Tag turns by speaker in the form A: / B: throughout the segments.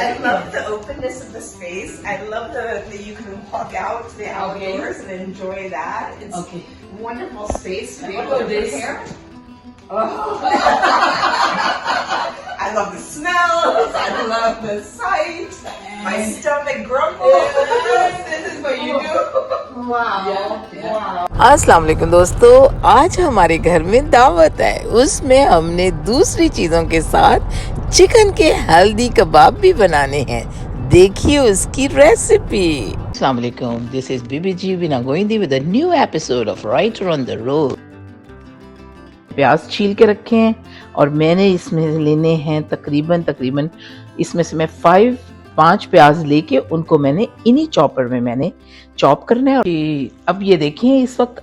A: I love the openness of the space. I love that you can walk out to the outdoors and enjoy that. It's wonderful space to be able to prepare. Oh. I love the smells. I love the sight. My stomach grumbles. This is what you do. Wow.
B: अस्सलाम वालेकुम दोस्तों, आज हमारे घर में दावत है। उसमें हमने दूसरी चीज़ों के साथ चिकन के हेल्दी कबाब भी बनाने हैं। देखिए उसकी रेसिपी। अस्सलाम वालेकुम, दिस इज बीबी जी विना गोइंदी with a new episode of writer on the road. प्याज छील के रखे हैं और मैंने इसमें लेने हैं तकरीबन इसमें से मैं 5 प्याज लेके उनको मैंने इन्हीं चॉपर में मैंने चॉप करना है। अब ये देखिए, इस वक्त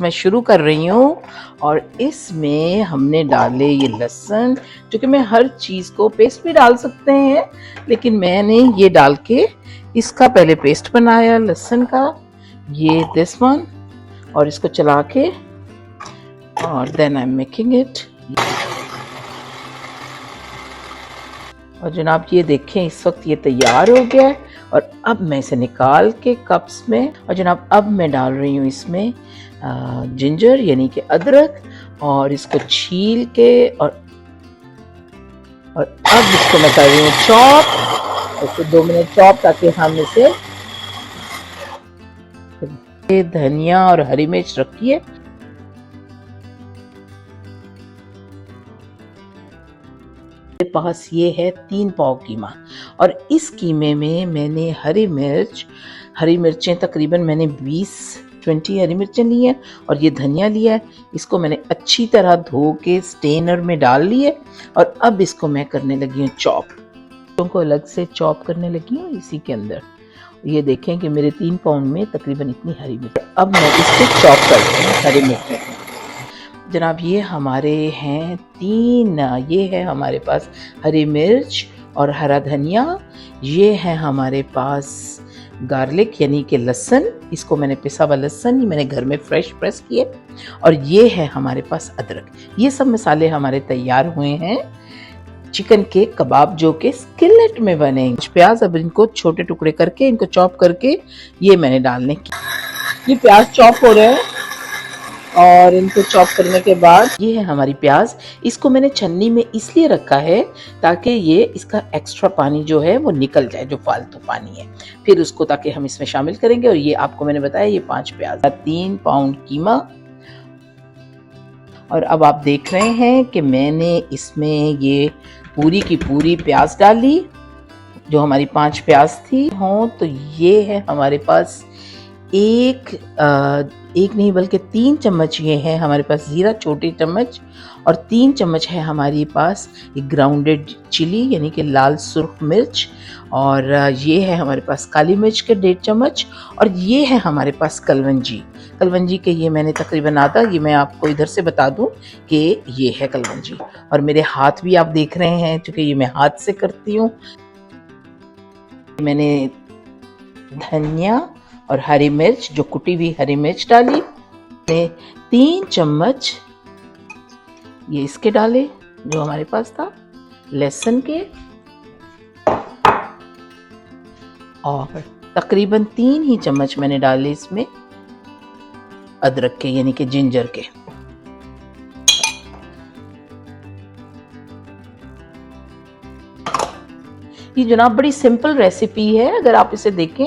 B: मैं शुरू कर रही हूँ और इसमें हमने डाले ये लहसुन, जो कि मैं हर चीज़ को पेस्ट भी डाल सकते हैं, लेकिन मैंने ये डाल के इसका पहले पेस्ट बनाया लहसुन का, ये दिस वन, और इसको चला के और then I am making it. और जनाब ये देखें, इस वक्त ये तैयार हो गया है और अब मैं इसे निकाल के कप्स में, और जनाब अब मैं डाल रही हूँ इसमें जिंजर यानी कि अदरक, और इसको छील के और अब इसको मैं कर रही हूँ चॉप, इसको 2 मिनट चॉप, ताकि हम इसे धनिया और हरी मिर्च रखिए। पास ये है 3 पाव कीमा, और इस कीमे में मैंने हरी मिर्चें तकरीबन मैंने 20 हरी मिर्चें ली हैं, और ये धनिया लिया है। इसको मैंने अच्छी तरह धो के स्टेनर में डाल लिए और अब इसको मैं करने लगी हूँ चॉप। को अलग से चॉप करने लगी हूँ इसी के अंदर। ये देखें कि मेरे 3 पाउंड में तकरीबन इतनी हरी मिर्च। अब मैं इसको चॉप करती हूँ हरी मिर्च। जनाब ये हमारे हैं 3, ये है हमारे पास हरी मिर्च और हरा धनिया, ये है हमारे पास गार्लिक यानी कि लहसुन, इसको मैंने पिसा हुआ लहसुन मैंने घर में फ्रेश प्रेस किए, और ये है हमारे पास अदरक। ये सब मसाले हमारे तैयार हुए हैं चिकन के कबाब जो कि स्किलेट में बने। प्याज अब इनको छोटे टुकड़े करके इनको चॉप करके ये मैंने डालने की। ये प्याज चॉप हो रहे हैं और इनको चॉप करने के बाद ये है हमारी प्याज। इसको मैंने छन्नी में इसलिए रखा है ताकि ये इसका एक्स्ट्रा पानी जो है वो निकल जाए, जो फालतू पानी है, फिर उसको ताकि हम इसमें शामिल करेंगे। और ये आपको मैंने बताया ये 5 प्याज, 3 पाउंड कीमा। और अब आप देख रहे हैं कि मैंने इसमें ये पूरी की पूरी प्याज डाली, जो हमारी 5 प्याज थी हों, तो ये है हमारे पास एक नहीं बल्कि 3 चम्मच ये है हमारे पास जीरा, छोटी चम्मच, और 3 चम्मच है हमारे पास ग्राउंडेड चिली यानी कि लाल सुर्ख मिर्च, और ये है हमारे पास काली मिर्च के 1.5 चम्मच, और ये है हमारे पास कलवंजी के ये मैंने तकरीबन आधा, ये मैं आपको इधर से बता दूं कि ये है कलवंजी। और मेरे हाथ भी आप देख रहे हैं, चूँकि ये मैं हाथ से करती हूँ। मैंने धनिया और हरी मिर्च, जो कुटी हुई हरी मिर्च डाली, 3 चम्मच ये इसके डाले जो हमारे पास था लहसुन के, और तकरीबन 3 ही चम्मच मैंने डाले इसमें अदरक के यानी कि जिंजर के। ये जनाब बड़ी सिंपल रेसिपी है अगर आप इसे देखें,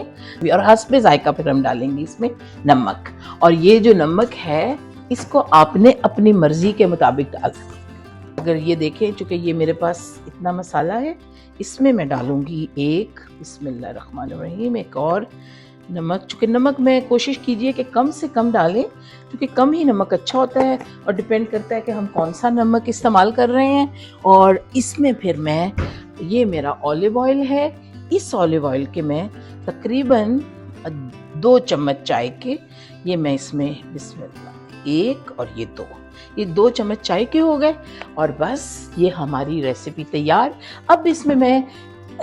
B: और हस्बे जायका फिर हम डालेंगे इसमें नमक, और ये जो नमक है इसको आपने अपनी मर्जी के मुताबिक डालना। अगर ये देखें, चूँकि ये मेरे पास इतना मसाला है, इसमें मैं डालूंगी बिस्मिल्लाहिर्रहमानिर्रहीम एक और नमक। चूँकि नमक मैं कोशिश कीजिए कि कम से कम डालें, क्योंकि कम ही नमक अच्छा होता है, और डिपेंड करता है कि हम कौन सा नमक इस्तेमाल कर रहे हैं। और इसमें फिर मैं, ये मेरा ऑलिव ऑयल है, इस ऑलिव ऑयल के मैं तकरीबन 2 चम्मच चाय के, ये मैं इसमें बिस्मिल्लाह 1 और ये 2, ये 2 चम्मच चाय के हो गए, और बस ये हमारी रेसिपी तैयार। अब इसमें मैं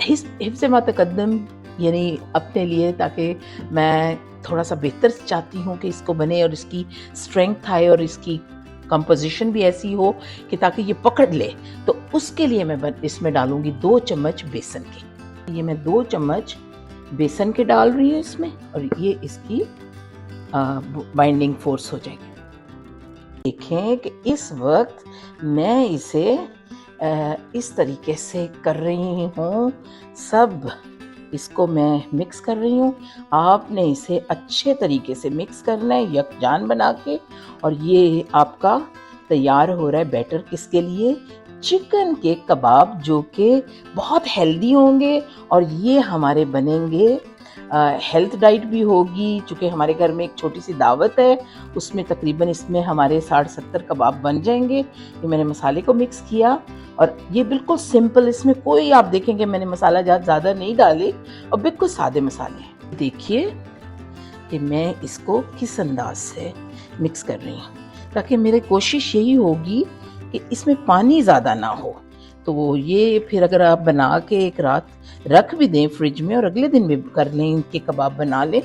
B: हिफ्ज़ मा तक़द्दम यानी अपने लिए, ताकि मैं थोड़ा सा बेहतर चाहती हूँ कि इसको बने और इसकी स्ट्रेंथ आए और इसकी कंपोजिशन भी ऐसी हो कि ताकि ये पकड़ ले। तो उसके लिए मैं इसमें डालूंगी 2 चम्मच बेसन के। ये मैं 2 चम्मच बेसन के डाल रही हूँ इसमें, और ये इसकी बाइंडिंग फोर्स हो जाएगी। देखें कि इस वक्त मैं इसे इस तरीके से कर रही हूँ, सब इसको मैं मिक्स कर रही हूँ। आपने इसे अच्छे तरीके से मिक्स करना है यकजान बना के। और ये आपका तैयार हो रहा है बैटर, किसके लिए? चिकन के कबाब, जो कि बहुत हेल्दी होंगे और ये हमारे बनेंगे हेल्थ डाइट भी होगी। चूँकि हमारे घर में एक छोटी सी दावत है, उसमें तकरीबन इसमें हमारे 60-70 कबाब बन जाएंगे। ये मैंने मसाले को मिक्स किया और ये बिल्कुल सिंपल, इसमें कोई आप देखेंगे मैंने मसाला ज़्यादा नहीं डाले और बिल्कुल सादे मसाले हैं। देखिए कि मैं इसको किस अंदाज से मिक्स कर रही हूँ, ताकि मेरी कोशिश यही होगी कि इसमें पानी ज़्यादा ना हो। तो ये फिर अगर आप बना के एक रात रख भी दें फ्रिज में और अगले दिन भी कर लें, इनके कबाब बना लें,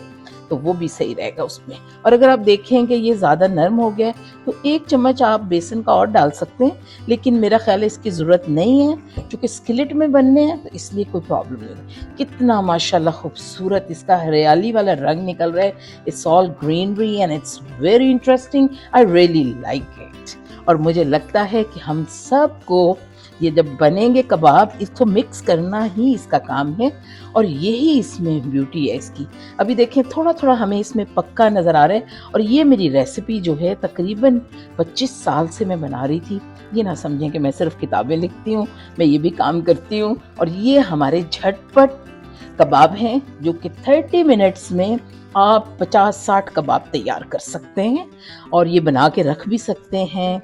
B: तो वो भी सही रहेगा उसमें। और अगर आप देखें कि ये ज़्यादा नरम हो गया है तो 1 चम्मच आप बेसन का और डाल सकते हैं, लेकिन मेरा ख्याल है इसकी ज़रूरत नहीं है, क्योंकि स्किलेट में बनने हैं तो इसलिए कोई प्रॉब्लम नहीं। कितना माशाल्लाह खूबसूरत इसका हरियाली वाला रंग निकल रहा है। It's all greenery and it's very interesting, I really like it. और मुझे लगता है कि हम सबको ये जब बनेंगे कबाब, इसको मिक्स करना ही इसका काम है और यही इसमें ब्यूटी है इसकी। अभी देखें थोड़ा थोड़ा हमें इसमें पक्का नज़र आ रहा है। और ये मेरी रेसिपी जो है तकरीबन 25 साल से मैं बना रही थी। ये ना समझें कि मैं सिर्फ किताबें लिखती हूँ, मैं ये भी काम करती हूँ। और ये हमारे झटपट कबाब हैं जो कि 30 मिनट्स में आप 50-60 कबाब तैयार कर सकते हैं और ये बना के रख भी सकते हैं,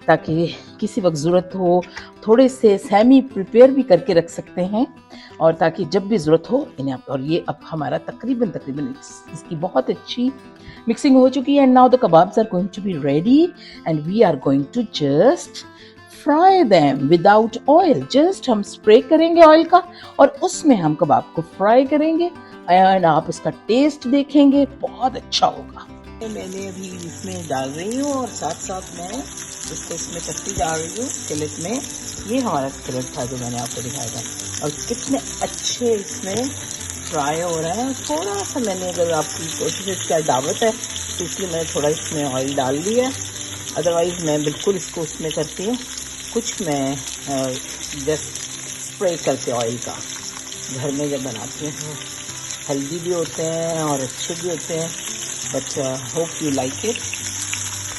B: ताकि किसी वक्त ज़रूरत हो थोड़े से सेमी प्रिपेयर भी करके रख सकते हैं, और ताकि जब भी ज़रूरत हो इन्हें आप। और ये अब हमारा तकरीबन इसकी बहुत अच्छी मिक्सिंग हो चुकी है। And now the kebabs are going to be ready and we are going to just fry them without oil. Just हम स्प्रे करेंगे ऑयल का और उसमें हम कबाब को फ्राई करेंगे एंड आप उसका टेस्ट देखेंगे, बहुत अच्छा होगा। मैंने अभी इसमें डाल रही हूँ और साथ साथ मैं इसको इसमें पत्ती डाल रही हूँ स्किलेट में। ये हमारा स्किलेट था जो मैंने आपको दिखाया था, और कितने अच्छे इसमें फ्राई हो रहा है। थोड़ा सा मैंने, अगर आपकी कोशिश क्या दावत है तो इसलिए मैंने थोड़ा इसमें ऑयल डाल दिया, अदरवाइज़ मैं बिल्कुल इसको उसमें करती हूँ। कुछ मैं जस्ट स्प्रे करके ऑयल का घर में जब बनाती हूँ, हेल्दी भी होते हैं और अच्छे भी होते हैं। But hope you like it.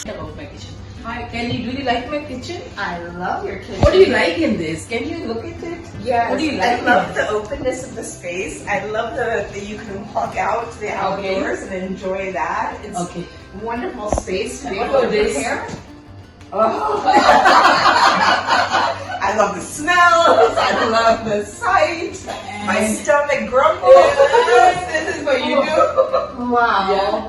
B: About my kitchen. Hi, do you like my kitchen?
A: I love your kitchen.
B: What do you like in this? Can you look at it?
A: Yes,
B: what do you like?
A: I love the openness of the space. I love that you can walk out to the outdoors and enjoy that. It's wonderful space to be able to prepare. Oh. I love the smells. I love the sight. My stomach grumbles. This is what you do. Wow.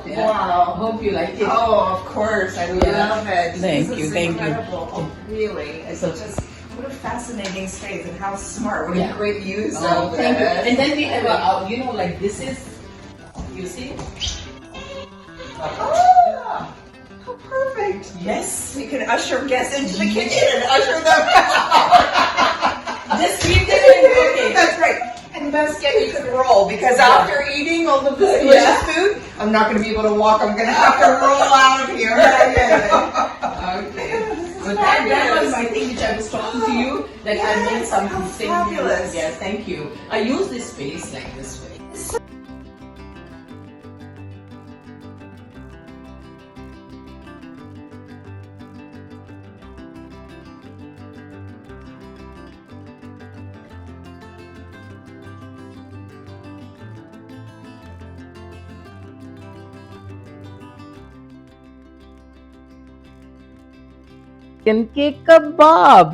B: Yeah.
A: Wow.
B: Hope you like it.
A: Oh, of course. I love it.
B: Thank
A: This
B: you.
A: is
B: Thank
A: incredible.
B: you.
A: Oh, really? It's just, what a fascinating space and how smart. What a great use
B: Oh,
A: of
B: thank you.
A: it.
B: And then we have, you know, like this is, you see?
A: Oh, how perfect.
B: Yes.
A: You can usher guests into the kitchen and usher them
B: Just leave them in. Okay.
A: That's right. And best yet, you could roll, because after eating all of this delicious food, I'm not going to be able to walk. I'm going to have to roll out of here.
B: Okay. So that was my thing which I was talking to you, that I made something
A: fabulous.
B: Yes, thank you. I use this space like this way. Chicken के कबाब